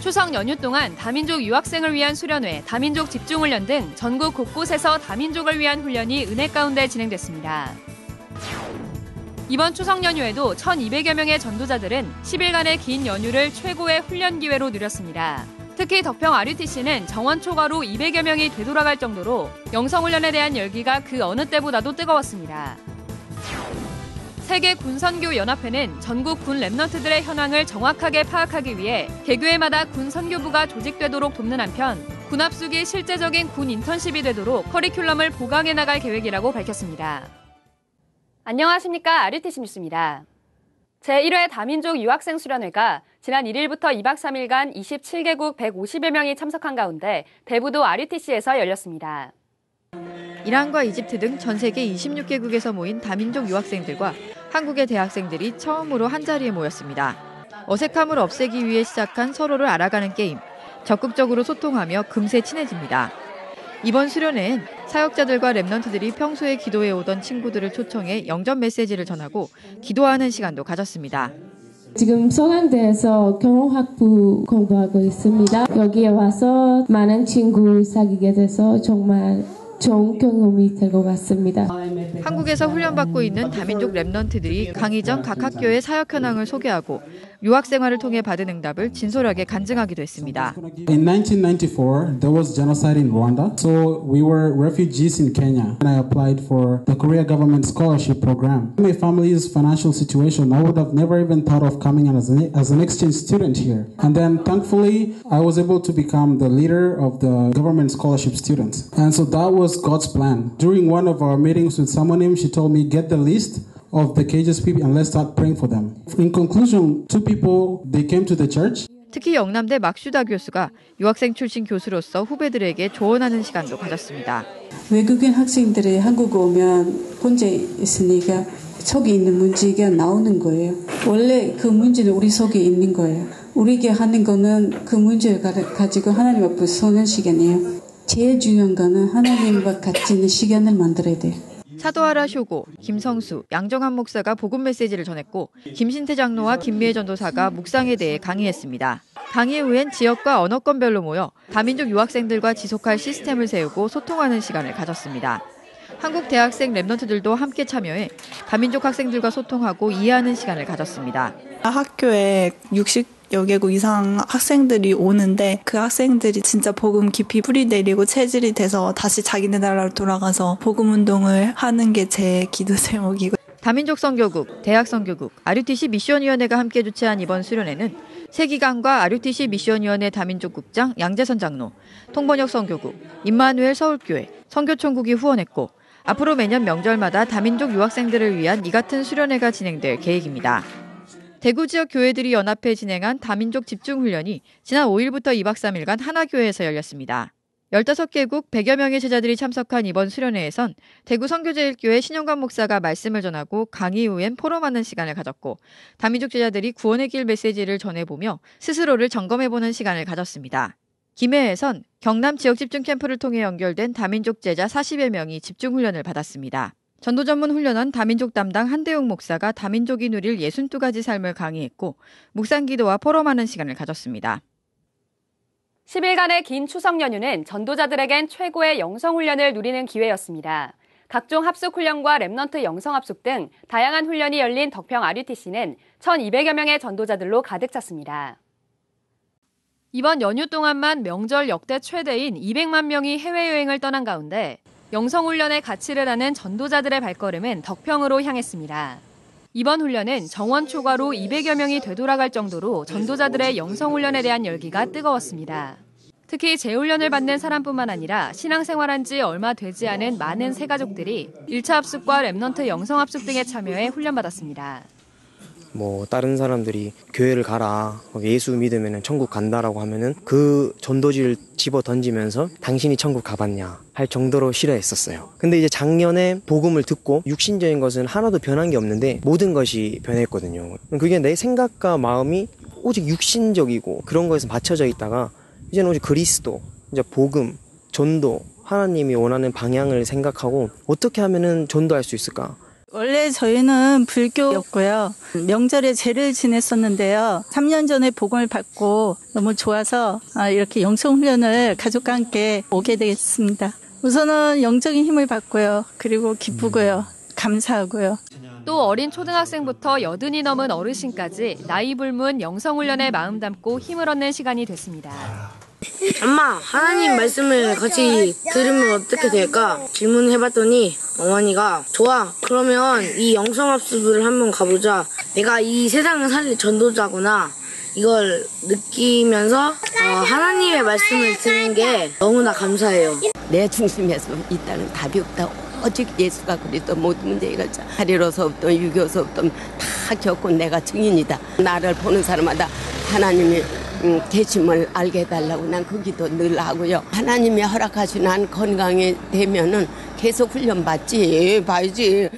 추석 연휴 동안 다민족 유학생을 위한 수련회, 다민족 집중훈련 등 전국 곳곳에서 다민족을 위한 훈련이 은혜 가운데 진행됐습니다. 이번 추석 연휴에도 1,200여 명의 전도자들은 10일간의 긴 연휴를 최고의 훈련 기회로 누렸습니다. 특히 덕평 RUTC는 정원 초과로 200여 명이 되돌아갈 정도로 영성훈련에 대한 열기가 그 어느 때보다도 뜨거웠습니다. 세계군선교연합회는 전국 군 랩넌트들의 현황을 정확하게 파악하기 위해 개교회마다 군 선교부가 조직되도록 돕는 한편 군 합숙이 실제적인 군 인턴십이 되도록 커리큘럼을 보강해 나갈 계획이라고 밝혔습니다. 안녕하십니까. RUTC 뉴스입니다. 제1회 다민족 유학생 수련회가 지난 1일부터 2박 3일간 27개국 150여 명이 참석한 가운데 대부도 RUTC에서 열렸습니다. 이란과 이집트 등 전 세계 26개국에서 모인 다민족 유학생들과 한국의 대학생들이 처음으로 한자리에 모였습니다. 어색함을 없애기 위해 시작한 서로를 알아가는 게임, 적극적으로 소통하며 금세 친해집니다. 이번 수련회엔 사역자들과 랩넌트들이 평소에 기도해 오던 친구들을 초청해 영접 메시지를 전하고 기도하는 시간도 가졌습니다. 지금 서강대에서 경영학부 공부하고 있습니다. 여기에 와서 많은 친구 사귀게 돼서 정말 좋은 경험이 될 것 같습니다. 한국에서 훈련받고 있는 다민족 랩넌트들이 강의 전 각 학교의 사역 현황을 소개하고 유학 생활을 통해 받은 응답을 진솔하게 간증하기도 했습니다. In 1994, there was genocide in Rwanda, so we were refugees in Kenya. And I applied for the Korea government scholarship program. My family's financial situation, I would have never even thought of coming as an exchange student here. And then thankfully, I was able to become the leader of the government scholarship students. And so that was God's plan. During one of our meetings with Samonim, she told me, get the list of the cages people and let's start praying for them. In conclusion, two people, they came to the church. 특히 영남대 막슈다 교수가 유학생 출신 교수로서 후배들에게 조언하는 시간도 가졌습니다. 외국인 학생들이 한국 오면 혼자 있으니까 속에 있는 문제가 나오는 거예요. 원래 그 문제는 우리 속에 있는 거예요. 우리에게 하는 거는 그 문제를 가지고 하나님 앞에 서는 시간이에요. 제일 중요한 거는 하나님과 같이 있는 시간을 만들어야 돼요. 사도하라 쇼고, 김성수, 양정한 목사가 복음 메시지를 전했고 김신태 장로와 김미애 전도사가 묵상에 대해 강의했습니다. 강의 후엔 지역과 언어권별로 모여 다민족 유학생들과 지속할 시스템을 세우고 소통하는 시간을 가졌습니다. 한국 대학생 랩넌트들도 함께 참여해 다민족 학생들과 소통하고 이해하는 시간을 가졌습니다. 학교에 60여 개국 이상 학생들이 오는데 그 학생들이 진짜 복음 깊이 뿌리내리고 체질이 돼서 다시 자기네 나라로 돌아가서 복음 운동을 하는 게 제 기도 제목이고. 다민족 선교국, 대학 선교국, RUTC 미션위원회가 함께 주최한 이번 수련회는 세기강과 RUTC 미션위원회 다민족국장 양재선 장로, 통번역 선교국, 임마누엘 서울교회, 선교총국이 후원했고 앞으로 매년 명절마다 다민족 유학생들을 위한 이 같은 수련회가 진행될 계획입니다. 대구 지역 교회들이 연합해 진행한 다민족 집중훈련이 지난 5일부터 2박 3일간 하나교회에서 열렸습니다. 15개국 100여 명의 제자들이 참석한 이번 수련회에선 대구 선교제일교회 신영관 목사가 말씀을 전하고 강의 후엔 포럼하는 시간을 가졌고 다민족 제자들이 구원의 길 메시지를 전해보며 스스로를 점검해보는 시간을 가졌습니다. 김해에선 경남 지역 집중 캠프를 통해 연결된 다민족 제자 40여 명이 집중훈련을 받았습니다. 전도 전문 훈련원 다민족 담당 한대용 목사가 다민족이 누릴 62가지 삶을 강의했고 묵상기도와 포럼하는 시간을 가졌습니다. 10일간의 긴 추석 연휴는 전도자들에겐 최고의 영성훈련을 누리는 기회였습니다. 각종 합숙훈련과 랩넌트 영성합숙 등 다양한 훈련이 열린 덕평 RUTC는 1,200여 명의 전도자들로 가득 찼습니다. 이번 연휴 동안만 명절 역대 최대인 200만 명이 해외여행을 떠난 가운데 영성훈련의 가치를 아는 전도자들의 발걸음은 덕평으로 향했습니다. 이번 훈련은 정원 초과로 200여 명이 되돌아갈 정도로 전도자들의 영성훈련에 대한 열기가 뜨거웠습니다. 특히 재훈련을 받는 사람뿐만 아니라 신앙생활한 지 얼마 되지 않은 많은 새가족들이 1차 합숙과 랩넌트 영성합숙 등에 참여해 훈련받았습니다. 다른 사람들이 교회를 가라, 예수 믿으면 천국 간다라고 하면은 그 전도지를 집어 던지면서 당신이 천국 가봤냐 할 정도로 싫어했었어요. 근데 이제 작년에 복음을 듣고 육신적인 것은 하나도 변한 게 없는데 모든 것이 변했거든요. 그게 내 생각과 마음이 오직 육신적이고 그런 거에서 맞춰져 있다가 이제는 오직 그리스도, 이제 복음, 전도, 하나님이 원하는 방향을 생각하고 어떻게 하면은 전도할 수 있을까? 원래 원래 저희는 불교였고요. 명절에 제를 지냈었는데요. 3년 전에 복음을 받고 너무 좋아서 이렇게 영성훈련을 가족과 함께 오게 되겠습니다. 우선은 영적인 힘을 받고요. 그리고 기쁘고요. 감사하고요. 또 어린 초등학생부터 80이 넘은 어르신까지 나이 불문 영성훈련에 마음 담고 힘을 얻는 시간이 됐습니다. 엄마, 하나님 말씀을 같이 들으면 어떻게 될까? 질문해봤더니 어머니가 좋아, 그러면 이 영성합숙을 한번 가보자. 내가 이 세상을 살릴 전도자구나. 이걸 느끼면서 하나님의 말씀을 듣는 게 너무나 감사해요. 내 중심에서 있다는 답이 없다. 오직 예수가 그리스도 모든 문제 해결자. 가리로서부터 유교서부터 다 겪고 내가 증인이다. 나를 보는 사람마다 하나님이 계심을 알게 해달라고 난 그 기도 늘 하고요. 하나님이 허락하신 한 건강이 되면은 계속 훈련 받지, 봐야지.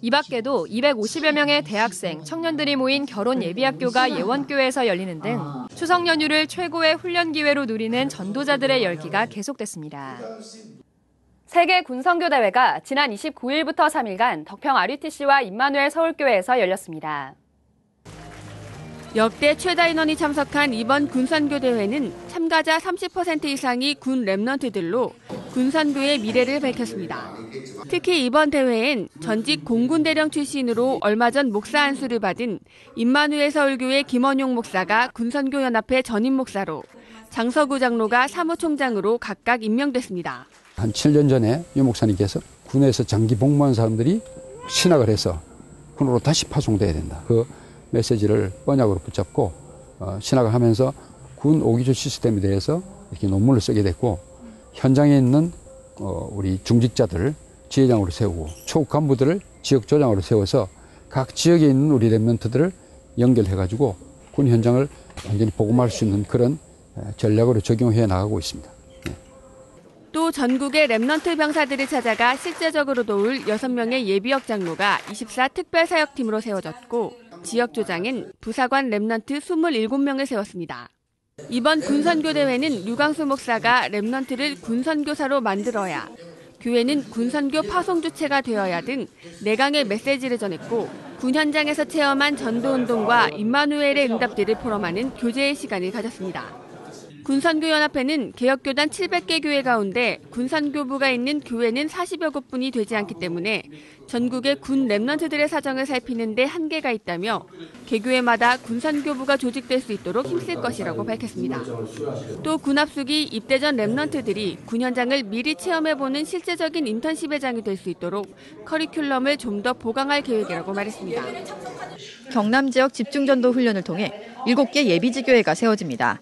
이 밖에도 250여 명의 대학생, 청년들이 모인 결혼 예비학교가 예원교회에서 열리는 등 추석 연휴를 최고의 훈련 기회로 누리는 전도자들의 열기가 계속됐습니다. 세계 군선교 대회가 지난 29일부터 3일간 덕평 RUTC와 임마누엘 서울교회에서 열렸습니다. 역대 최다 인원이 참석한 이번 군선교 대회는 참가자 30% 이상이 군 랩런트들로 군선교의 미래를 밝혔습니다. 특히 이번 대회엔 전직 공군대령 출신으로 얼마 전 목사 안수를 받은 임마누엘 서울교회 김원용 목사가 군선교연합회 전임 목사로, 장서구 장로가 사무총장으로 각각 임명됐습니다. 한 7년 전에 유 목사님께서 군에서 장기 복무한 사람들이 신학을 해서 군으로 다시 파송돼야 된다. 그 메시지를 번역으로 붙잡고 신학을 하면서 군 오기조 시스템에 대해서 이렇게 논문을 쓰게 됐고, 현장에 있는 우리 중직자들을 지회장으로 세우고 초급 간부들을 지역조장으로 세워서 각 지역에 있는 우리 랩런트들을 연결해가지고 군 현장을 완전히 복음할 수 있는 그런 전략으로 적용해 나가고 있습니다. 또 전국의 랩런트 병사들을 찾아가 실제적으로 도울 6명의 예비역 장로가 24 특별사역팀으로 세워졌고, 지역조장엔 부사관 랩런트 27명을 세웠습니다. 이번 군선교 대회는 유광수 목사가 랩런트를 군선교사로 만들어야, 교회는 군선교 파송 주체가 되어야 등 4강의 메시지를 전했고, 군 현장에서 체험한 전도운동과 임마누엘의 응답들을 포럼하는 교제의 시간을 가졌습니다. 군선교연합회는 개혁교단 700개 교회 가운데 군선교부가 있는 교회는 40여 곳뿐이 되지 않기 때문에 전국의 군 랩런트들의 사정을 살피는 데 한계가 있다며 개교회마다 군선교부가 조직될 수 있도록 힘쓸 것이라고 밝혔습니다. 또 군합숙이 입대 전 랩런트들이 군 현장을 미리 체험해보는 실제적인 인턴십의 장이 될 수 있도록 커리큘럼을 좀 더 보강할 계획이라고 말했습니다. 경남 지역 집중전도 훈련을 통해 7개 예비지교회가 세워집니다.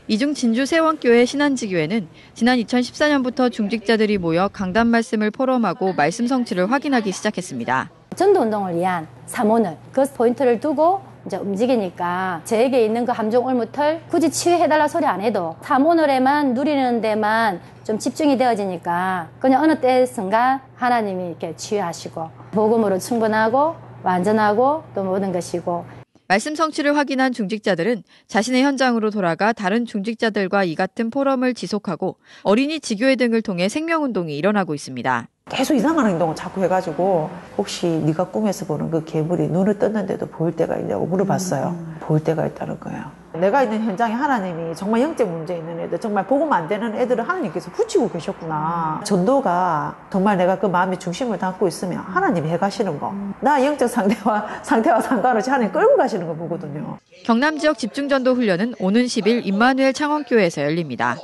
이 중 진주 세원교회 신안지교회는 지난 2014년부터 중직자들이 모여 강단 말씀을 포럼하고 말씀 성취를 확인하기 시작했습니다. 전도운동을 위한 사모늘, 그 포인트를 두고 이제 움직이니까 저에게 있는 그 함정 올무틀 굳이 치유해달라 소리 안 해도 사모늘에만 누리는 데만 좀 집중이 되어지니까 그냥 어느 때 순간 하나님이 이렇게 치유하시고 복음으로 충분하고 완전하고 또 모든 것이고. 말씀 성취를 확인한 중직자들은 자신의 현장으로 돌아가 다른 중직자들과 이 같은 포럼을 지속하고 어린이 지교회 등을 통해 생명운동이 일어나고 있습니다. 계속 이상한 행동을 자꾸 해가지고 혹시 네가 꿈에서 보는 그 괴물이 눈을 떴는데도 보일 때가 있냐고 물어봤어요. 보일 때가 있다는 거예요. 내가 있는 현장에 하나님이 정말 영적 문제 있는 애들, 정말 복음 안 되는 애들을 하나님께서 붙이고 계셨구나. 전도가 정말 내가 그 마음의 중심을 담고 있으면 하나님이 해가시는 거. 나 영적 상태와 상관없이 하나님 끌고 가시는 거 보거든요. 경남 지역 집중전도 훈련은 오는 10일 임마누엘 창원교회에서 열립니다.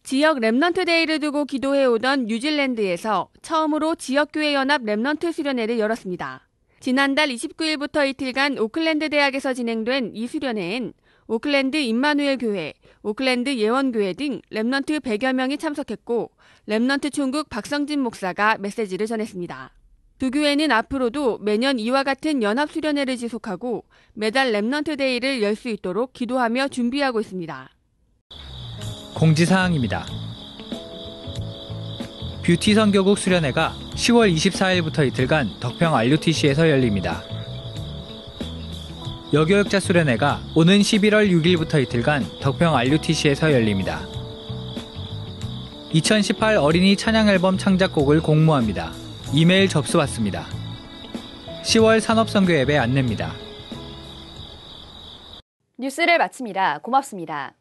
지역 랩런트 데이를 두고 기도해오던 뉴질랜드에서 처음으로 지역교회 연합 랩런트 수련회를 열었습니다. 지난달 29일부터 이틀간 오클랜드 대학에서 진행된 이 수련회엔 오클랜드 임마누엘 교회, 오클랜드 예원교회 등 랩런트 100여 명이 참석했고 랩런트 총국 박성진 목사가 메시지를 전했습니다. 두 교회는 앞으로도 매년 이와 같은 연합 수련회를 지속하고 매달 랩런트 데이를 열 수 있도록 기도하며 준비하고 있습니다. 공지사항입니다. 뷰티 선교국 수련회가 10월 24일부터 이틀간 덕평 RUTC에서 열립니다. 여교육자 수련회가 오는 11월 6일부터 이틀간 덕평 RUTC에서 열립니다. 2018 어린이 찬양 앨범 창작곡을 공모합니다. 이메일 접수 받습니다. 10월 산업선교 앱의 안내입니다. 뉴스를 마칩니다. 고맙습니다.